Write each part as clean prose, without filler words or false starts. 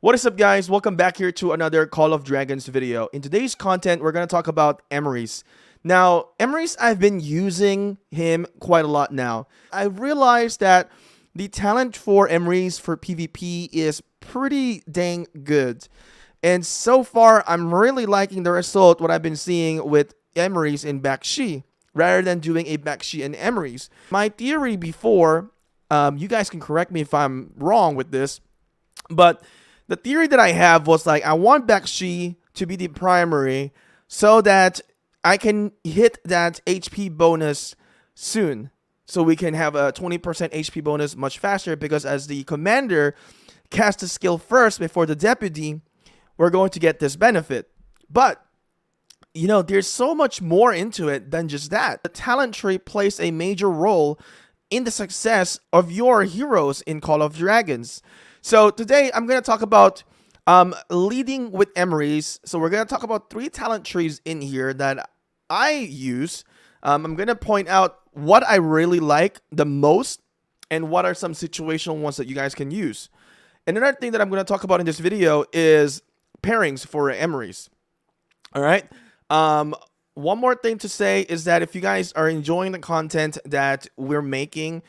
What is up, guys? Welcome back here to another Call of Dragons video. In today's content, we're going to talk about Emrys. Now, Emrys, I've been using him quite a lot now. I realized that the talent for Emrys for PvP is pretty dang good. And so far, I'm really liking the result, what I've been seeing with Emrys in Bakshi, rather than doing a Bakshi and Emrys. My theory before, you guys can correct me if I'm wrong with this, but the theory that I have was like, I want Bakshi to be the primary so that I can hit that HP bonus soon. So we can have a 20% HP bonus much faster, because as the commander casts the skill first before the deputy, we're going to get this benefit. But, you know, there's so much more into it than just that. The talent tree plays a major role in the success of your heroes in Call of Dragons. So today I'm going to talk about leading with Emrys. So we're going to talk about 3 talent trees in here that I use. I'm going to point out what I really like the most and what are some situational ones that you guys can use. And another thing that I'm going to talk about in this video is pairings for Emrys. All right. One more thing to say is that if you guys are enjoying the content that we're making,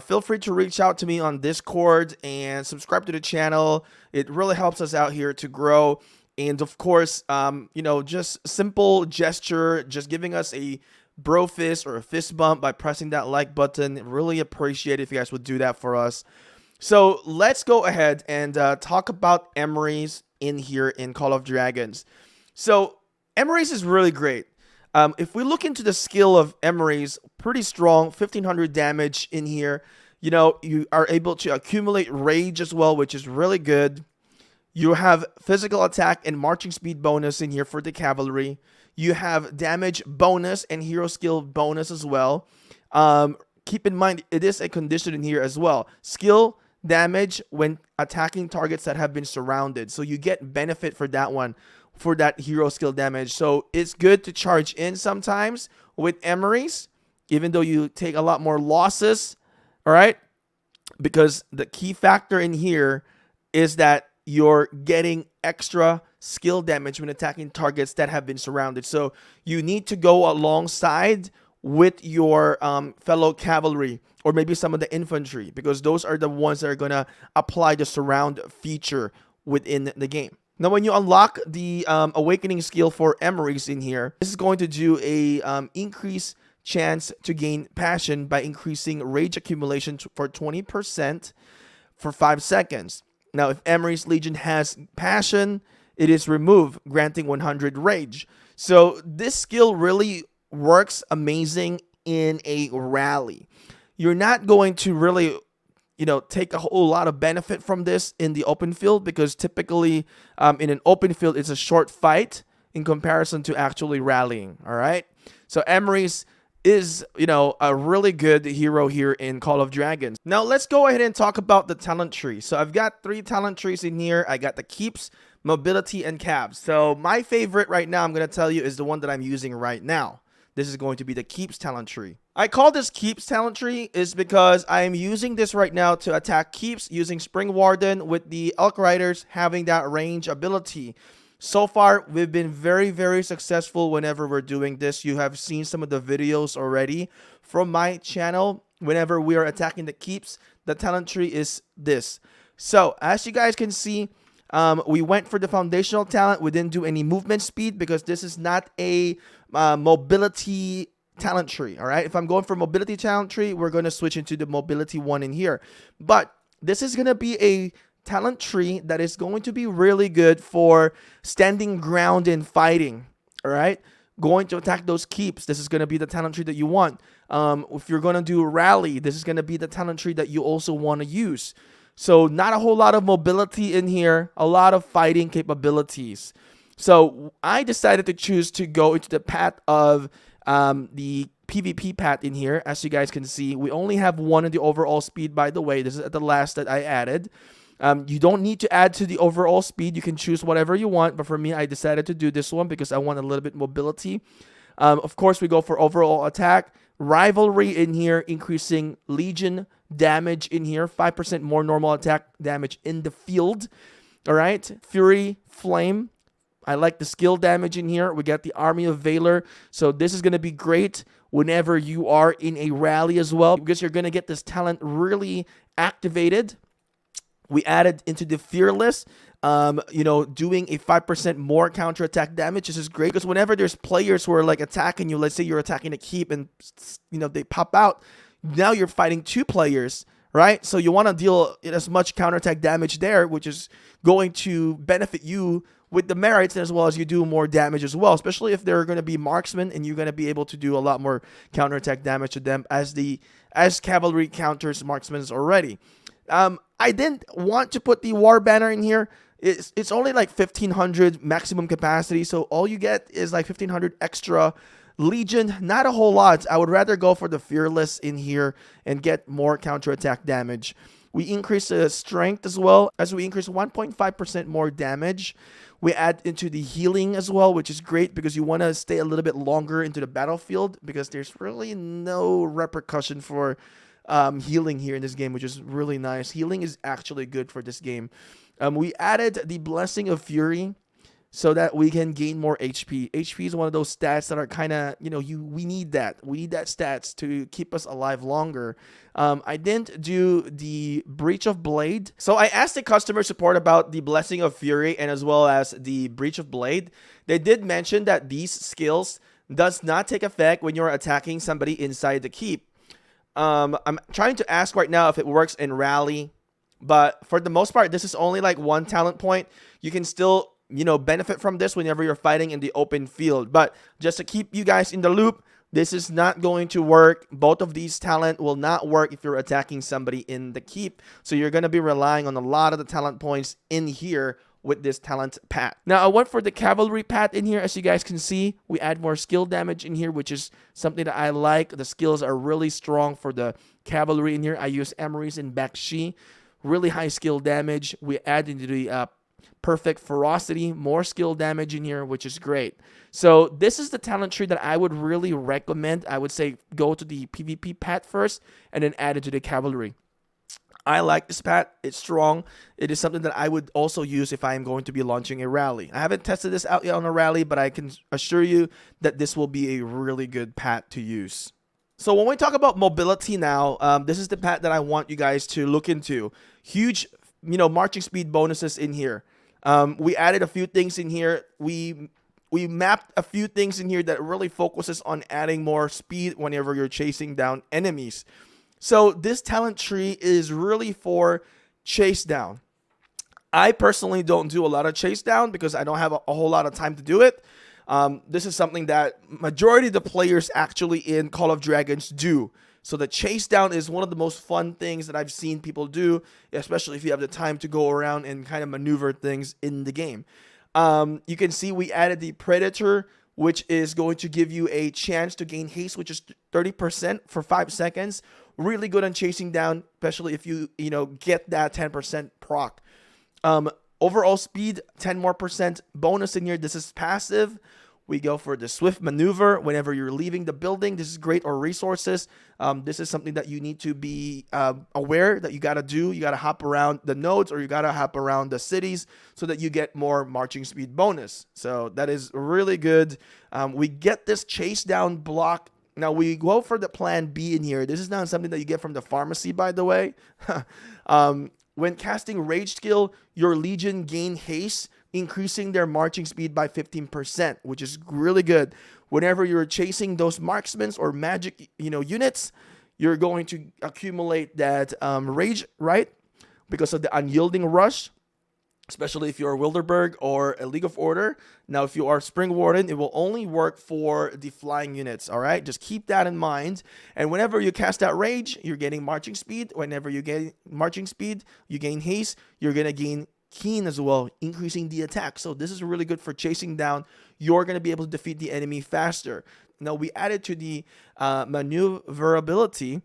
feel free to reach out to me on Discord and subscribe to the channel. It really helps us out here to grow. And of course, you know, just simple gesture, just giving us a bro fist or a fist bump by pressing that like button. Really appreciate it if you guys would do that for us. So let's go ahead and talk about Emrys in here in Call of Dragons. So Emrys is really great. If we look into the skill of Emrys, pretty strong, 1500 damage in here. You know, you are able to accumulate rage as well, which is really good. You have physical attack and marching speed bonus in here for the cavalry. You have damage bonus and hero skill bonus as well. Keep in mind, it is a condition in here as well. Skill damage when attacking targets that have been surrounded. So you get benefit for that one, for that hero skill damage. So it's good to charge in sometimes with Emrys, even though you take a lot more losses, all right? Because the key factor in here is that you're getting extra skill damage when attacking targets that have been surrounded. So you need to go alongside with your fellow cavalry or maybe some of the infantry, because those are the ones that are going to apply the surround feature within the game. Now, when you unlock the awakening skill for Emrys in here, this is going to do a increase chance to gain passion by increasing rage accumulation for 20% for 5 seconds. Now, if Emrys Legion has passion, it is removed, granting 100 rage. So this skill really works amazing in a rally. You're not going to really, you know, take a whole lot of benefit from this in the open field, because typically in an open field, it's a short fight in comparison to actually rallying. All right. So Emrys is, you know, a really good hero here in Call of Dragons. Now let's go ahead and talk about the talent tree. So I've got 3 talent trees in here. I got the keeps, mobility, and cabs. So my favorite right now, I'm going to tell you, is the one that I'm using right now. This is going to be the keeps talent tree. I call this keeps talent tree is because I am using this right now to attack keeps using Spring Warden, with the Elk Riders having that range ability. So far, we've been very, very successful whenever we're doing this. You have seen some of the videos already from my channel. Whenever we are attacking the keeps, the talent tree is this. So as you guys can see, we went for the foundational talent. We didn't do any movement speed because this is not a mobility talent tree. All right. If I'm going for mobility talent tree, we're going to switch into the mobility one in here. But this is going to be a talent tree that is going to be really good for standing ground and fighting. All right. Going to attack those keeps, this is going to be the talent tree that you want. If you're going to do rally, this is going to be the talent tree that you also want to use. So not a whole lot of mobility in here, a lot of fighting capabilities. So I decided to choose to go into the path of the PvP path in here. As you guys can see, we only have 1 in the overall speed, by the way. This is at the last that I added. You don't need to add to the overall speed. You can choose whatever you want. But for me, I decided to do this one because I want a little bit mobility. Of course, we go for overall attack. Rivalry in here, increasing Legion damage in here. 5% more normal attack damage in the field. All right, Fury, Flame. I like the skill damage in here. We got the Army of Valor. So this is going to be great whenever you are in a rally as well, because you're going to get this talent really activated. We added into the Fearless, doing a 5% more counterattack damage. This is great because whenever there's players who are like attacking you, let's say you're attacking a keep and, they pop out, now you're fighting 2 players, right? So you want to deal as much counterattack damage there, which is going to benefit you with the merits, as well as you do more damage as well, especially if they're going to be marksmen and you're going to be able to do a lot more counterattack damage to them as cavalry counters marksmen already. I didn't want to put the war banner in here. It's only like 1500 maximum capacity, so all you get is like 1500 extra Legion. Not a whole lot. I would rather go for the Fearless in here and get more counterattack damage. We increase the strength as well, as we increase 1.5% more damage. We add into the healing as well, which is great because you want to stay a little bit longer into the battlefield, because there's really no repercussion for healing here in this game, which is really nice. Healing is actually good for this game. We added the Blessing of Fury so that we can gain more HP. HP is one of those stats that are kind of, we need that. We need that stats to keep us alive longer. I didn't do the Breach of Blade. So I asked the customer support about the Blessing of Fury and as well as the Breach of Blade. They did mention that these skills does not take effect when you're attacking somebody inside the keep. I'm trying to ask right now if it works in rally, but for the most part, this is only like 1 talent point. You can still, benefit from this whenever you're fighting in the open field. But just to keep you guys in the loop, this is not going to work. Both of these talent will not work if you're attacking somebody in the keep. So you're going to be relying on a lot of the talent points in here with this talent pat. Now I went for the Cavalry pat in here. As you guys can see, we add more skill damage in here, which is something that I like. The skills are really strong for the Cavalry in here. I use Emrys and Bakshi. Really high skill damage. We add into the Perfect Ferocity, more skill damage in here, which is great. So this is the talent tree that I would really recommend. I would say go to the PvP pat first and then add it to the Cavalry. I like this pat. It's strong. It is something that I would also use if I am going to be launching a rally. I haven't tested this out yet on a rally, but I can assure you that this will be a really good pat to use. So when we talk about mobility now, this is the pat that I want you guys to look into. Huge, marching speed bonuses in here. We added a few things in here. We mapped a few things in here that really focuses on adding more speed whenever you're chasing down enemies. So this talent tree is really for chase down. I personally don't do a lot of chase down because I don't have a whole lot of time to do it. This is something that majority of the players actually in Call of Dragons do. So the chase down is one of the most fun things that I've seen people do, especially if you have the time to go around and kind of maneuver things in the game. You can see we added the Predator, which is going to give you a chance to gain haste, which is 30% for 5 seconds. Really good on chasing down, especially if you get that 10% proc. Overall speed, 10% more bonus in here. This is passive. We go for the swift maneuver whenever you're leaving the building. This is great. Or resources. This is something that you need to be aware that you got to do. You got to hop around the nodes or you got to hop around the cities so that you get more marching speed bonus. So that is really good. We get this chase down block. Now we go for the plan B in here. This is not something that you get from the pharmacy, by the way. When casting Rage skill, your Legion gain haste, increasing their marching speed by 15%, which is really good. Whenever you're chasing those marksmen or magic, units, you're going to accumulate that rage, right? Because of the unyielding rush, especially if you're a Wilderberg or a League of Order. Now, if you are Spring Warden, it will only work for the flying units, all right? Just keep that in mind. And whenever you cast out Rage, you're getting marching speed. Whenever you get marching speed, you gain haste. You're going to gain Keen as well, increasing the attack. So this is really good for chasing down. You're going to be able to defeat the enemy faster. Now, we added to the maneuverability.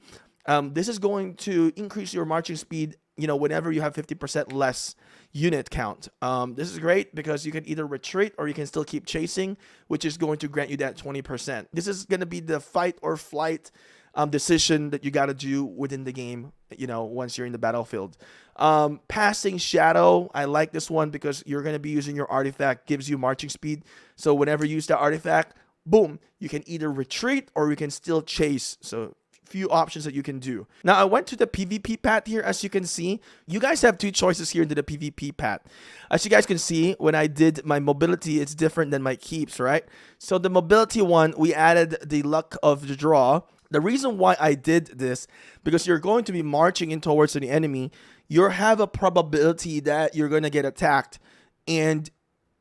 This is going to increase your marching speed, whenever you have 50% less unit count. This is great because you can either retreat or you can still keep chasing, which is going to grant you that 20%. This is going to be the fight or flight decision that you got to do within the game, once you're in the battlefield. Passing shadow, I like this one because you're going to be using your artifact, gives you marching speed. So whenever you use that artifact, boom, you can either retreat or you can still chase. So few options that you can do. Now I went to the PvP path here. As you can see, you guys have two choices here into the PvP path. As you guys can see, when I did my mobility, it's different than my keeps, right? So the mobility one, we added the luck of the draw. The reason why I did this, because you're going to be marching in towards the enemy, you have a probability that you're going to get attacked. And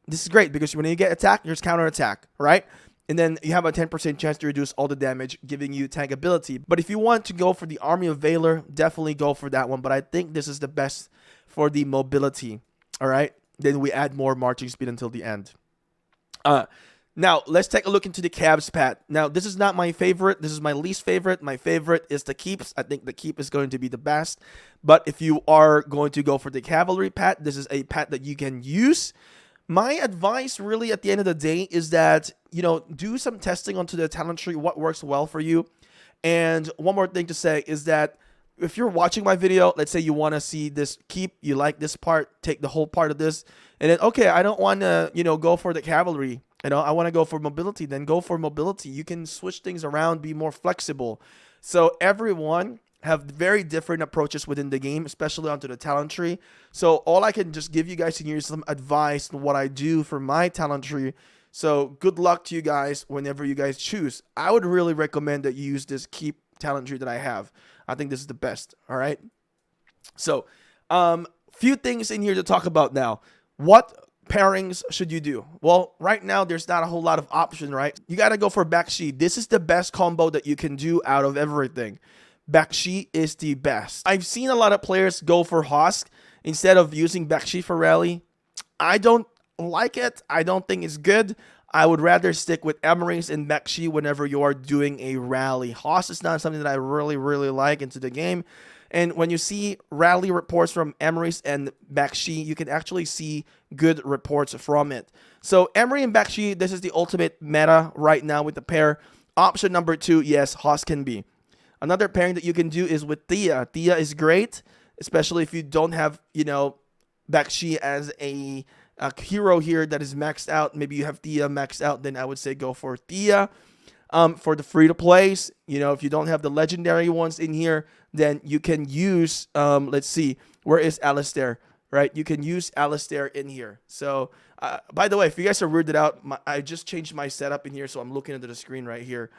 this is great because when you get attacked, there's counterattack, right? And then you have a 10% chance to reduce all the damage, giving you tank ability. But if you want to go for the Army of Valor, definitely go for that one. But I think this is the best for the mobility. All right. Then we add more marching speed until the end. Now, let's take a look into the Cavs path. Now, this is not my favorite. This is my least favorite. My favorite is the keeps. I think the keep is going to be the best. But if you are going to go for the Cavalry path, this is a path that you can use. My advice really at the end of the day is that, do some testing onto the talent tree, what works well for you. And one more thing to say is that if you're watching my video, let's say you want to see this keep, you like this part, take the whole part of this. And then, okay, I don't want to, go for the cavalry. I want to go for mobility, then go for mobility. You can switch things around, be more flexible. So everyone have very different approaches within the game, especially onto the talent tree. So all I can just give you guys here is some advice on what I do for my talent tree. So good luck to you guys whenever you guys choose. I would really recommend that you use this keep talent tree that I have. I think this is the best. All right. So few things in here to talk about now. What pairings should you do? Well, right now there's not a whole lot of option, right? You got to go for Bakshi. This is the best combo that you can do out of everything. Bakshi is the best. I've seen a lot of players go for Husk instead of using Bakshi for rally. I don't like it. I don't think it's good. I would rather stick with Emrys and Bakshi whenever you are doing a rally. Husk is not something that I really, really like into the game. And when you see rally reports from Emrys and Bakshi, you can actually see good reports from it. So Emrys and Bakshi, this is the ultimate meta right now with the pair. Option number 2, yes, Husk can be. Another pairing that you can do is with Thea. Thea is great, especially if you don't have, Bakshi as a hero here that is maxed out. Maybe you have Thea maxed out, then I would say go for Thea. For the free-to-plays, if you don't have the legendary ones in here, then you can use, let's see, where is Alistair, right? You can use Alistair in here. So, by the way, if you guys are weirded out, I just changed my setup in here, so I'm looking into the screen right here.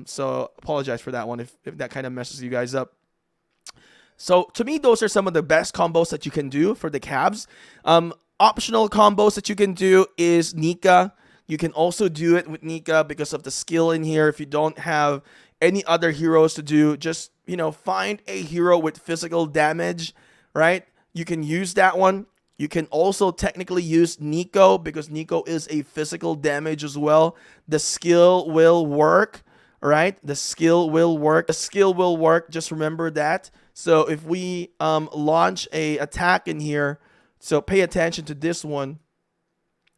So apologize for that one if that kind of messes you guys up. So to me, those are some of the best combos that you can do for the Cavs. Optional combos that you can do is Nika. You can also do it with Nika because of the skill in here. If you don't have any other heroes to do, just, find a hero with physical damage, right? You can use that one. You can also technically use Nico because Nico is a physical damage as well. The skill will work. Right, the skill will work. The skill will work. Just remember that. So if we launch a attack in here, so pay attention to this one.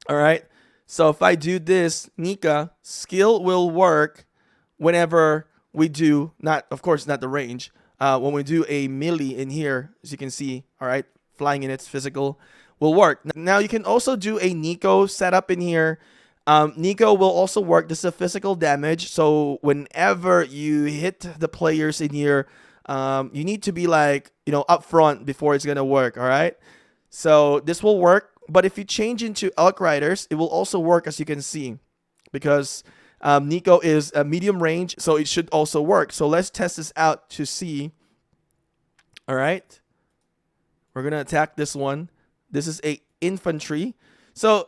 All right. So if I do this, Nika, skill will work whenever we do of course, not the range. When we do a melee in here, as you can see, all right, flying in its physical will work. Now you can also do a Nico setup in here. Nico will also work. This is a physical damage. So whenever you hit the players in here, you need to be up front before it's going to work. All right. So this will work. But if you change into Elk Riders, it will also work, as you can see, because Nico is a medium range. So it should also work. So let's test this out to see. All right. We're going to attack this one. This is a infantry. So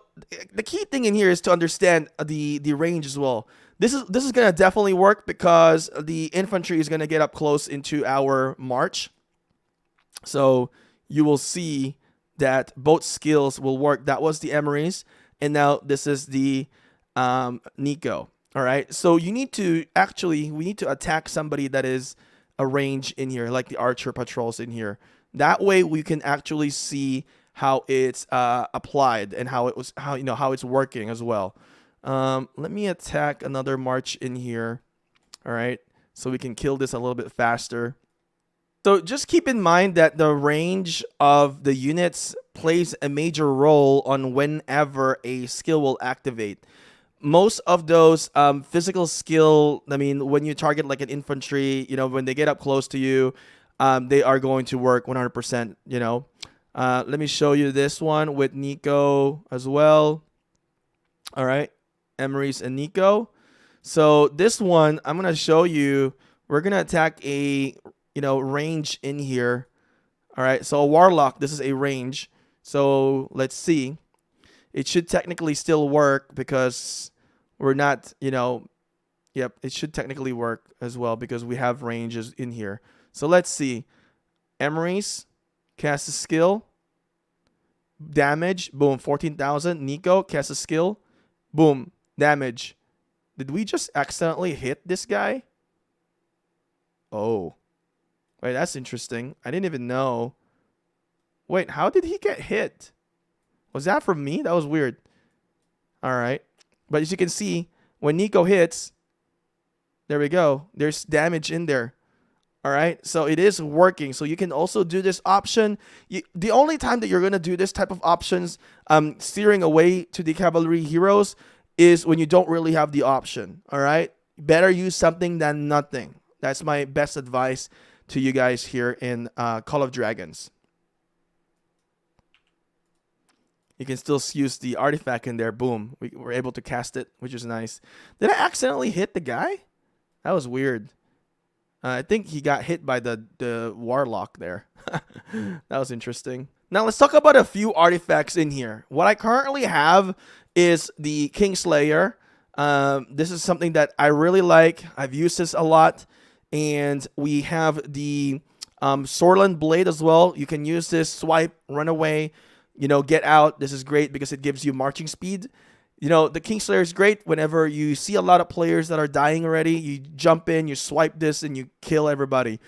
the key thing in here is to understand the range as well. This is going to definitely work because the infantry is going to get up close into our march. So you will see that both skills will work. That was the Emrys, and now this is the Nico. All right. So we need to attack somebody that is a range in here, like the archer patrols in here. That way we can actually see how it's applied and how it's working as well. Let me attack another march in here. All right. so we can kill this a little bit faster. So just keep in mind that the range of the units plays a major role on whenever a skill will activate. Most of those physical skill, I mean, when you target like an infantry, when they get up close to you, they are going to work 100%. Let me show you this one with Nico as well. All right, Emrys and Nico. So this one, I'm going to show you, we're going to attack a, range in here. All right, so a warlock, this is a range. So let's see. It should technically still work because we're not, yep, it should technically work as well because we have ranges in here. So let's see. Emrys, cast a skill. Damage, boom, 14,000. Nico, cast a skill. Boom, damage. Did we just accidentally hit this guy? Oh. Wait, that's interesting. I didn't even know. Wait, how did he get hit? Was that from me? That was weird. All right. But as you can see, when Nico hits, there we go. There's damage in there. All right. So it is working. So you can also do this option. The only time that you're going to do this type of options, steering away to the cavalry heroes, is when you don't really have the option. All right. Better use something than nothing. That's my best advice to you guys here in Call of Dragons. You can still use the artifact in there. Boom. We were able to cast it, which is nice. Did I accidentally hit the guy? That was weird. I think he got hit by the warlock there. That was interesting. Now let's talk about a few artifacts in here. What I currently have is the Kingslayer. This is something that I really like. I've used this a lot. And we have the Sorland Blade as well. You can use this, swipe, run away, get out. This is great because it gives you marching speed. The Kingslayer is great whenever you see a lot of players that are dying already. You jump in, you swipe this, and you kill everybody.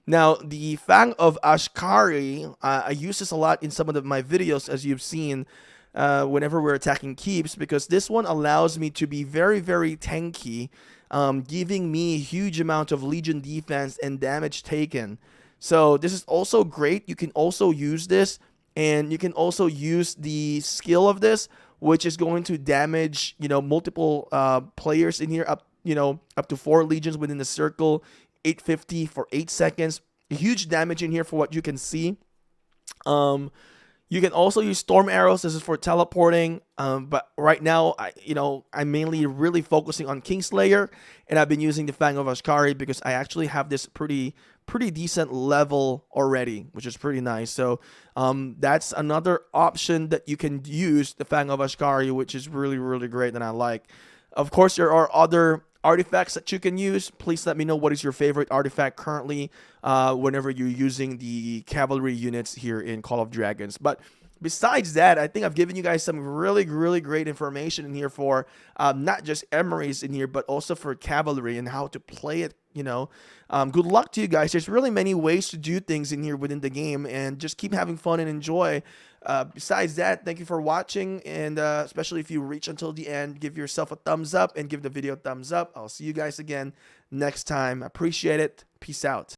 Now, the Fang of Ashkari, I use this a lot in some of my videos, as you've seen, whenever we're attacking keeps, because this one allows me to be very, very tanky, giving me a huge amount of Legion defense and damage taken. So this is also great. You can also use this, and you can also use the skill of this, which is going to damage, multiple players in here, up to 4 legions within the circle, 850 for 8 seconds. Huge damage in here for what you can see. You can also use storm arrows. This is for teleporting. But right now, I'm mainly really focusing on Kingslayer, and I've been using the Fang of Ashkari because I actually have this pretty decent level already, which is pretty nice. So that's another option that you can use, the Fang of Ashkari, which is really, really great and I like. Of course, there are other artifacts that you can use. Please let me know what is your favorite artifact currently whenever you're using the cavalry units here in Call of Dragons. But besides that, I think I've given you guys some really, really great information in here for not just Emrys in here, but also for cavalry and how to play it. Good luck to you guys. There's really many ways to do things in here within the game, and just keep having fun and enjoy. Besides that, thank you for watching, and especially if you reach until the end, give yourself a thumbs up and give the video a thumbs up. I'll see you guys again next time. Appreciate it. Peace out.